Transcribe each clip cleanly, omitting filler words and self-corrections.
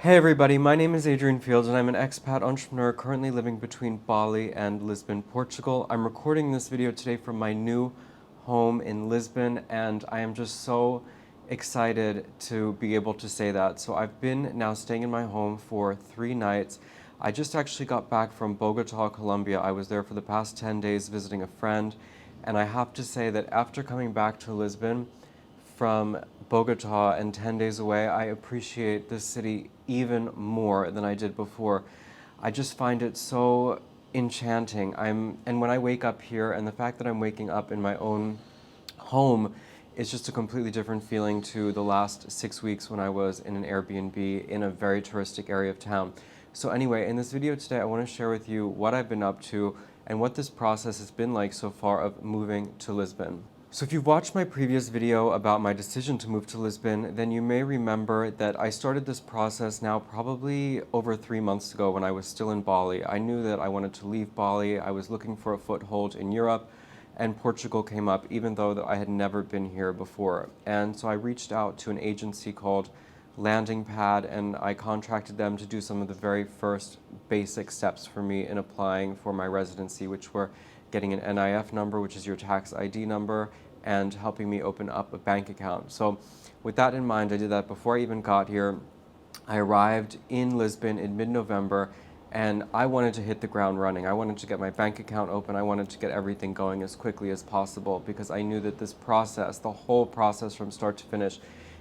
Hey everybody, my name is Adrian Fields and I'm an expat entrepreneur currently living between Bali and Lisbon, Portugal. I'm recording this video today from my new home in Lisbon and I am just so excited to be able to say that. So I've been now staying in my home for 3 nights. I just actually got back from Bogota, Colombia. I was there for the past 10 days visiting a friend, and I have to say that after coming back to Lisbon, from Bogota and 10 days away, I appreciate this city even more than I did before. I just find it so enchanting. And when I wake up here, and the fact that I'm waking up in my own home is just a completely different feeling to the last 6 weeks when I was in an Airbnb in a very touristic area of town. So anyway, in this video today, I want to share with you what I've been up to and what this process has been like so far of moving to Lisbon. So if you've watched my previous video about my decision to move to Lisbon, then you may remember that I started this process now probably over 3 months ago when I was still in Bali. I knew that I wanted to leave Bali. I was looking for a foothold in Europe, and Portugal came up even though I had never been here before. And so I reached out to an agency called Landing Pad and I contracted them to do some of the very first basic steps for me in applying for my residency, which were getting an NIF number, which is your tax ID number, and helping me open up a bank account. So with that in mind, I did that before I even got here. I arrived in Lisbon in mid-November and I wanted to hit the ground running. I wanted to get my bank account open. I wanted to get everything going as quickly as possible because I knew that this process, the whole process from start to finish,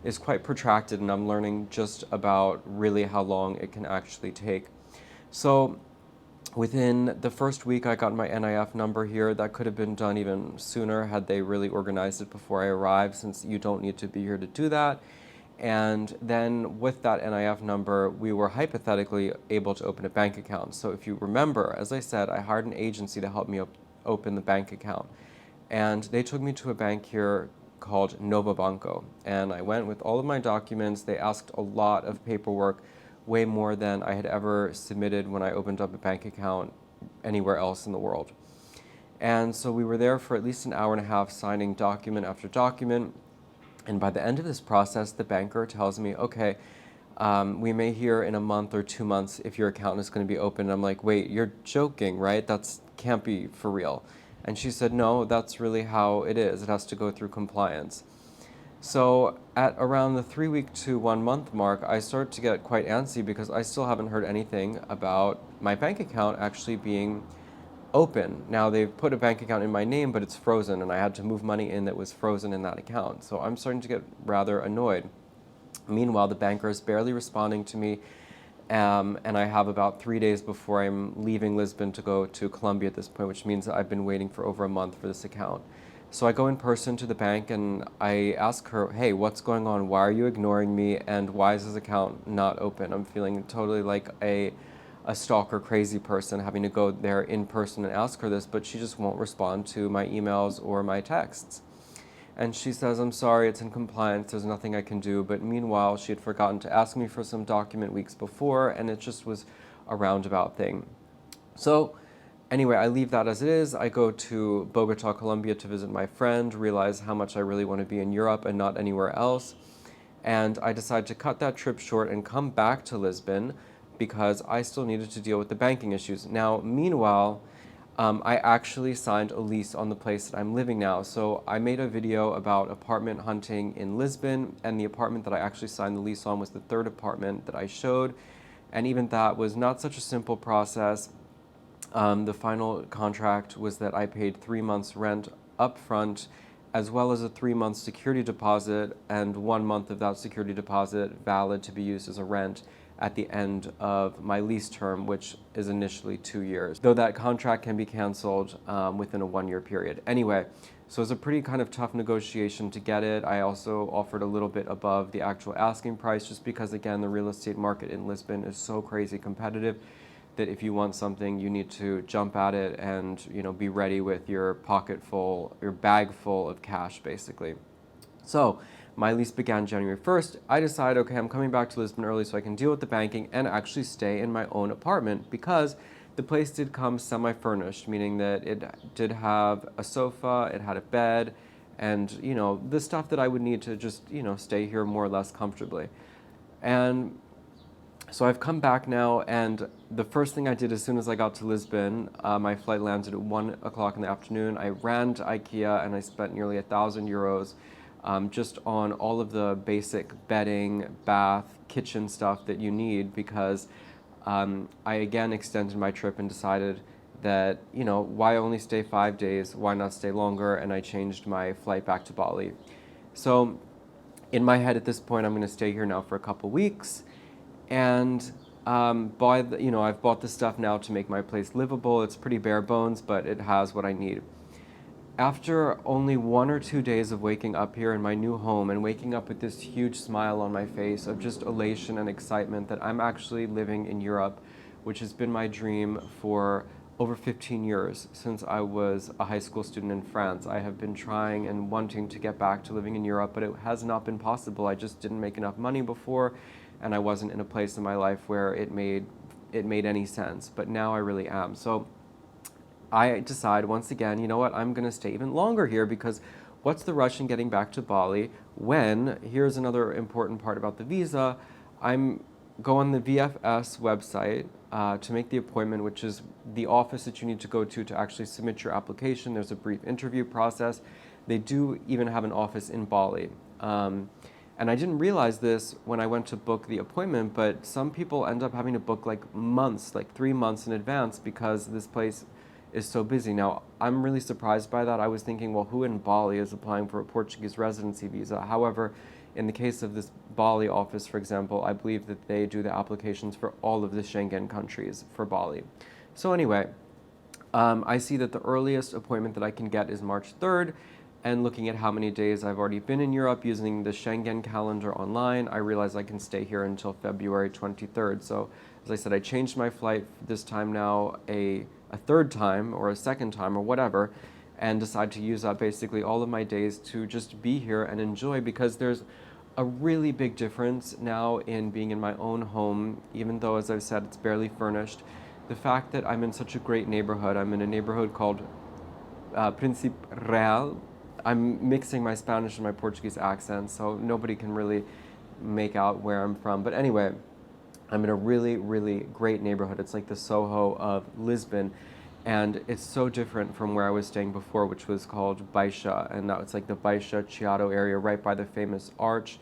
is quite protracted and I'm learning just about really how long it can actually take. So within the first week, I got my NIF number here. That could have been done even sooner had they really organized it before I arrived, since you don't need to be here to do that. And then with that NIF number, we were hypothetically able to open a bank account. So if you remember, as I said, I hired an agency to help me open the bank account. And they took me to a bank here called Nova Banco. And I went with all of my documents. They asked a lot of paperwork, way more than I had ever submitted when I opened up a bank account anywhere else in the world. And so we were there for at least an hour and a half signing document after document. And by the end of this process, the banker tells me, okay, we may hear in a month or 2 months if your account is going to be open. And I'm like, wait, you're joking, right? That can't be for real. And she said, no, that's really how it is. It has to go through compliance. So at around the 3 week to 1 month mark, I start to get quite antsy because I still haven't heard anything about my bank account actually being open. Now they've put a bank account in my name, but it's frozen and I had to move money in that was frozen in that account. So I'm starting to get rather annoyed. Meanwhile, the banker is barely responding to me, and I have about 3 days before I'm leaving Lisbon to go to Colombia at this point, which means that I've been waiting for over a month for this account. So I go in person to the bank and I ask her, hey, what's going on? Why are you ignoring me? And why is this account not open? I'm feeling totally like a stalker, crazy person having to go there in person and ask her this, but she just won't respond to my emails or my texts. And she says, I'm sorry, it's in compliance, there's nothing I can do. But meanwhile, she had forgotten to ask me for some document weeks before, and it just was a roundabout thing. So anyway, I leave that as it is. I go to Bogota, Colombia to visit my friend, realize how much I really want to be in Europe and not anywhere else. And I decide to cut that trip short and come back to Lisbon because I still needed to deal with the banking issues. Now, meanwhile, I actually signed a lease on the place that I'm living now. So I made a video about apartment hunting in Lisbon, and the apartment that I actually signed the lease on was the third apartment that I showed. And even that was not such a simple process. The final contract was that I paid 3 months rent upfront, as well as a 3 month security deposit, and 1 month of that security deposit valid to be used as a rent at the end of my lease term, which is initially 2 years, though that contract can be canceled within a 1 year period. Anyway, so it's a pretty kind of tough negotiation to get it. I also offered a little bit above the actual asking price just because, again, the real estate market in Lisbon is so crazy competitive that if you want something, you need to jump at it and, you know, be ready with your pocket full, your bag full of cash, basically. So my lease began January 1st. I decided, okay, I'm coming back to Lisbon early so I can deal with the banking and actually stay in my own apartment because the place did come semi-furnished, meaning that it did have a sofa, it had a bed, and, you know, the stuff that I would need to just, you know, stay here more or less comfortably. And So I've come back now, and the first thing I did as soon as I got to Lisbon, my flight landed at 1 o'clock in the afternoon. I ran to IKEA and I spent nearly €1,000 just on all of the basic bedding, bath, kitchen stuff that you need because I again extended my trip and decided that, why only stay 5 days? Why not stay longer? And I changed my flight back to Bali. So in my head at this point, I'm going to stay here now for a couple weeks. And I've bought the stuff now to make my place livable. It's pretty bare bones, but it has what I need. After only 1 or 2 days of waking up here in my new home and waking up with this huge smile on my face of just elation and excitement that I'm actually living in Europe, which has been my dream for over 15 years since I was a high school student in France. I have been trying and wanting to get back to living in Europe, but it has not been possible. I just didn't make enough money before, and I wasn't in a place in my life where it made any sense. But now I really am. So I decide once again, you know what, I'm going to stay even longer here because what's the rush in getting back to Bali when, here's another important part about the visa, go on the VFS website to make the appointment, which is the office that you need to go to actually submit your application. There's a brief interview process. They do even have an office in Bali. And I didn't realize this when I went to book the appointment, but some people end up having to book like months, like 3 months in advance because this place is so busy. Now, I'm really surprised by that. I was thinking, well, who in Bali is applying for a Portuguese residency visa? However, in the case of this Bali office, for example, I believe that they do the applications for all of the Schengen countries for Bali. So anyway, I see that the earliest appointment that I can get is March 3rd, and looking at how many days I've already been in Europe using the Schengen calendar online, I realize I can stay here until February 23rd. So, as I said, I changed my flight this time now a third time or a second time or whatever, and decide to use up basically all of my days to just be here and enjoy, because there's a really big difference now in being in my own home, even though, as I've said, it's barely furnished. The fact that I'm in such a great neighborhood, I'm in a neighborhood called Príncipe Real. I'm mixing my Spanish and my Portuguese accent, so nobody can really make out where I'm from. But anyway, I'm in a really, really great neighborhood. It's like the Soho of Lisbon, and it's so different from where I was staying before, which was called Baixa, and now it's like the Baixa Chiado area right by the famous arch,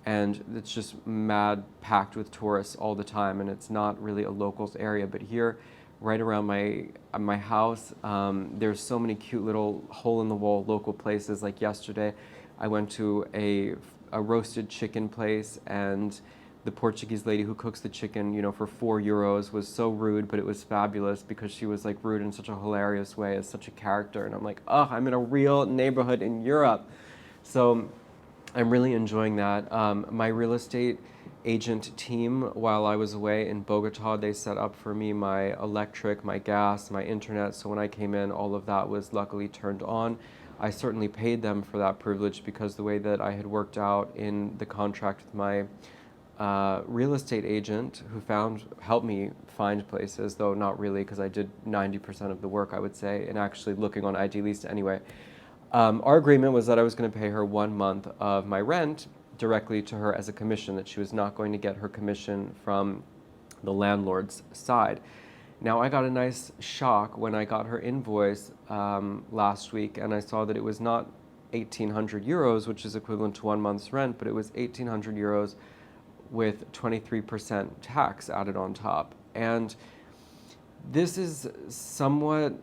and it's just mad packed with tourists all the time, and it's not really a locals area. But here, right around my house, there's so many cute little hole-in-the-wall local places. Like yesterday, I went to a roasted chicken place, and the Portuguese lady who cooks the chicken, for €4 was so rude, but it was fabulous because she was like rude in such a hilarious way, as such a character. And I'm like, oh, I'm in a real neighborhood in Europe. So I'm really enjoying that. My real estate agent team, while I was away in Bogota, they set up for me my electric, my gas, my internet. So when I came in, all of that was luckily turned on. I certainly paid them for that privilege because the way that I had worked out in the contract with my real estate agent, who helped me find places, though not really, because I did 90% of the work, I would say, and actually looking on Idealista anyway. Our agreement was that I was going to pay her 1 month of my rent directly to her as a commission, that she was not going to get her commission from the landlord's side. Now, I got a nice shock when I got her invoice last week, and I saw that it was not €1,800, which is equivalent to 1 month's rent, but it was €1,800 with 23% tax added on top. And this is somewhat,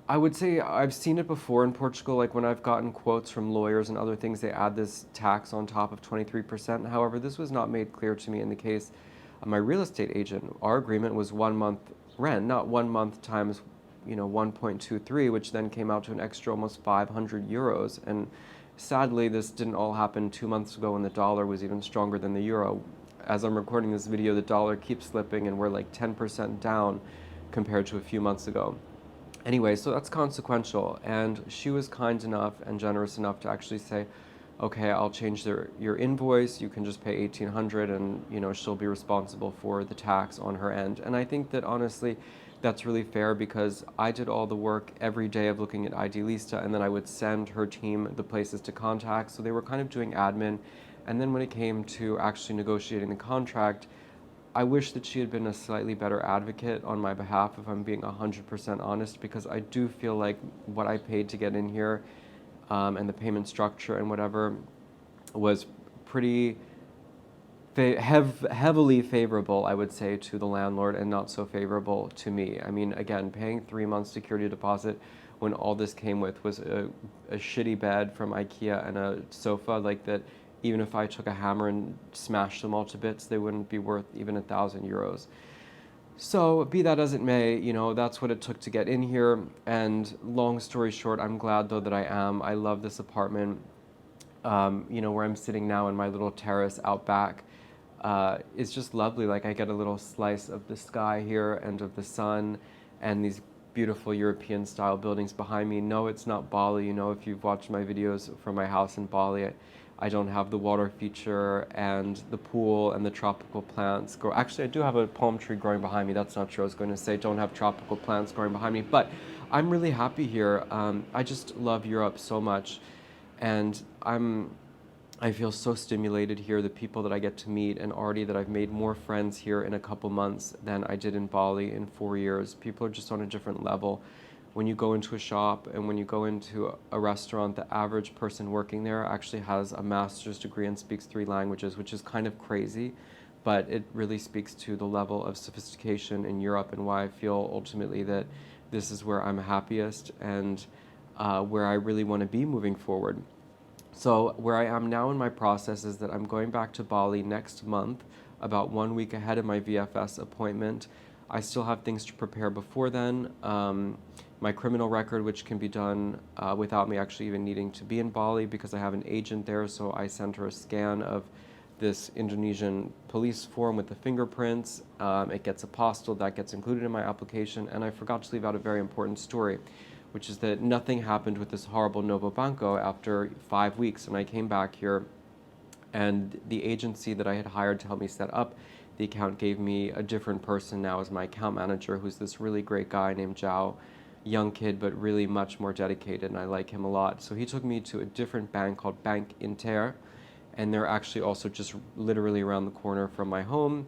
I would say, I've seen it before in Portugal, like when I've gotten quotes from lawyers and other things, they add this tax on top of 23%. However, this was not made clear to me in the case of my real estate agent. Our agreement was 1 month rent, not 1 month times 1.23, which then came out to an extra almost €500. And sadly, this didn't all happen 2 months ago when the dollar was even stronger than the euro. As I'm recording this video, the dollar keeps slipping and we're like 10% down compared to a few months ago. Anyway, so that's consequential, and she was kind enough and generous enough to actually say, okay, I'll change your invoice, you can just pay $1,800, and she'll be responsible for the tax on her end. And I think that honestly, that's really fair, because I did all the work every day of looking at Idealista, and then I would send her team the places to contact, so they were kind of doing admin. And then when it came to actually negotiating the contract, I wish that she had been a slightly better advocate on my behalf, if I'm being 100% honest, because I do feel like what I paid to get in here, and the payment structure and whatever was pretty heavily favorable, I would say, to the landlord, and not so favorable to me. I mean, again, paying 3 months security deposit when all this came with was a shitty bed from IKEA and a sofa like that. Even if I took a hammer and smashed them all to bits, they wouldn't be worth even €1,000. So be that as it may, you know, that's what it took to get in here. And long story short, I'm glad though that I am. I love this apartment. You know, where I'm sitting now in my little terrace out back. It's just lovely. Like, I get a little slice of the sky here and of the sun and these beautiful European style buildings behind me. No, it's not Bali. You know, if you've watched my videos from my house in Bali, I don't have the water feature and the pool and the tropical plants. Actually, I do have a palm tree growing behind me. That's not true. I was going to say don't have tropical plants growing behind me, but I'm really happy here. I just love Europe so much, and I feel so stimulated here. The people that I get to meet, and already that I've made more friends here in a couple months than I did in Bali in 4 years. People are just on a different level. When you go into a shop and when you go into a restaurant, the average person working there actually has a master's degree and speaks 3 languages, which is kind of crazy, but it really speaks to the level of sophistication in Europe and why I feel ultimately that this is where I'm happiest and where I really want to be moving forward. So where I am now in my process is that I'm going back to Bali next month, about 1 week ahead of my VFS appointment. I still have things to prepare before then. My criminal record, which can be done without me actually even needing to be in Bali, because I have an agent there, so I sent her a scan of this Indonesian police form with the fingerprints. It gets apostilled, that gets included in my application, and I forgot to leave out a very important story, which is that nothing happened with this horrible Novo Banco after 5 weeks, and I came back here, and the agency that I had hired to help me set up the account gave me a different person now as my account manager, who's this really great guy named Zhao. Young kid, but really much more dedicated, and I like him a lot. So he took me to a different bank called Bank Inter, and they're actually also just literally around the corner from my home.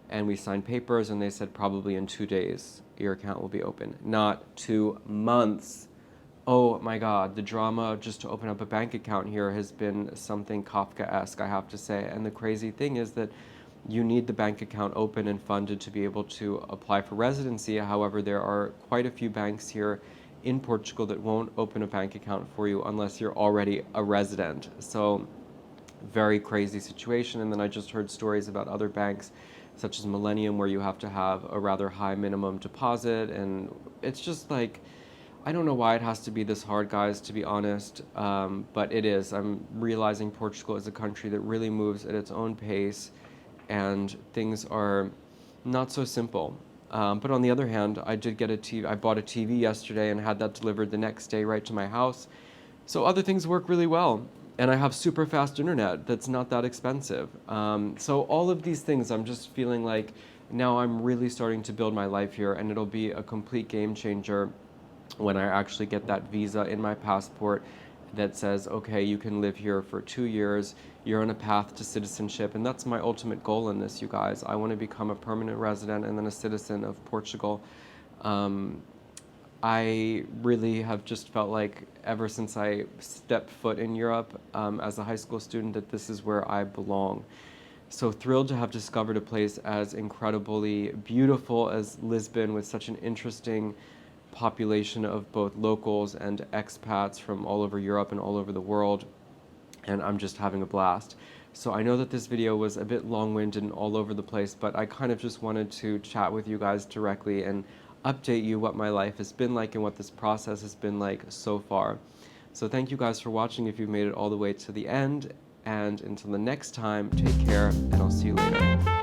And we signed papers, and they said probably in 2 days your account will be open. Not 2 months. Oh my God, the drama just to open up a bank account here has been something Kafkaesque, I have to say. And the crazy thing is that you need the bank account open and funded to be able to apply for residency. However, there are quite a few banks here in Portugal that won't open a bank account for you unless you're already a resident. So very crazy situation. And then I just heard stories about other banks such as Millennium, where you have to have a rather high minimum deposit. And it's just like, I don't know why it has to be this hard, guys, to be honest, but it is. I'm realizing Portugal is a country that really moves at its own pace, and things are not so simple. But on the other hand, I did get a TV. I bought a TV yesterday and had that delivered the next day right to my house. So other things work really well. And I have super fast internet that's not that expensive. So all of these things, I'm just feeling like now I'm really starting to build my life here, and it'll be a complete game changer when I actually get that visa in my passport that says, okay, you can live here for 2 years, you're on a path to citizenship, and that's my ultimate goal in this, you guys. I want to become a permanent resident and then a citizen of Portugal. I really have just felt like ever since I stepped foot in Europe as a high school student that this is where I belong. So thrilled to have discovered a place as incredibly beautiful as Lisbon, with such an interesting population of both locals and expats from all over Europe and all over the world, and I'm just having a blast. So I know that this video was a bit long-winded and all over the place, but I kind of just wanted to chat with you guys directly and update you what my life has been like and what this process has been like so far. So thank you guys for watching if you've made it all the way to the end, and until the next time, take care, and I'll see you later.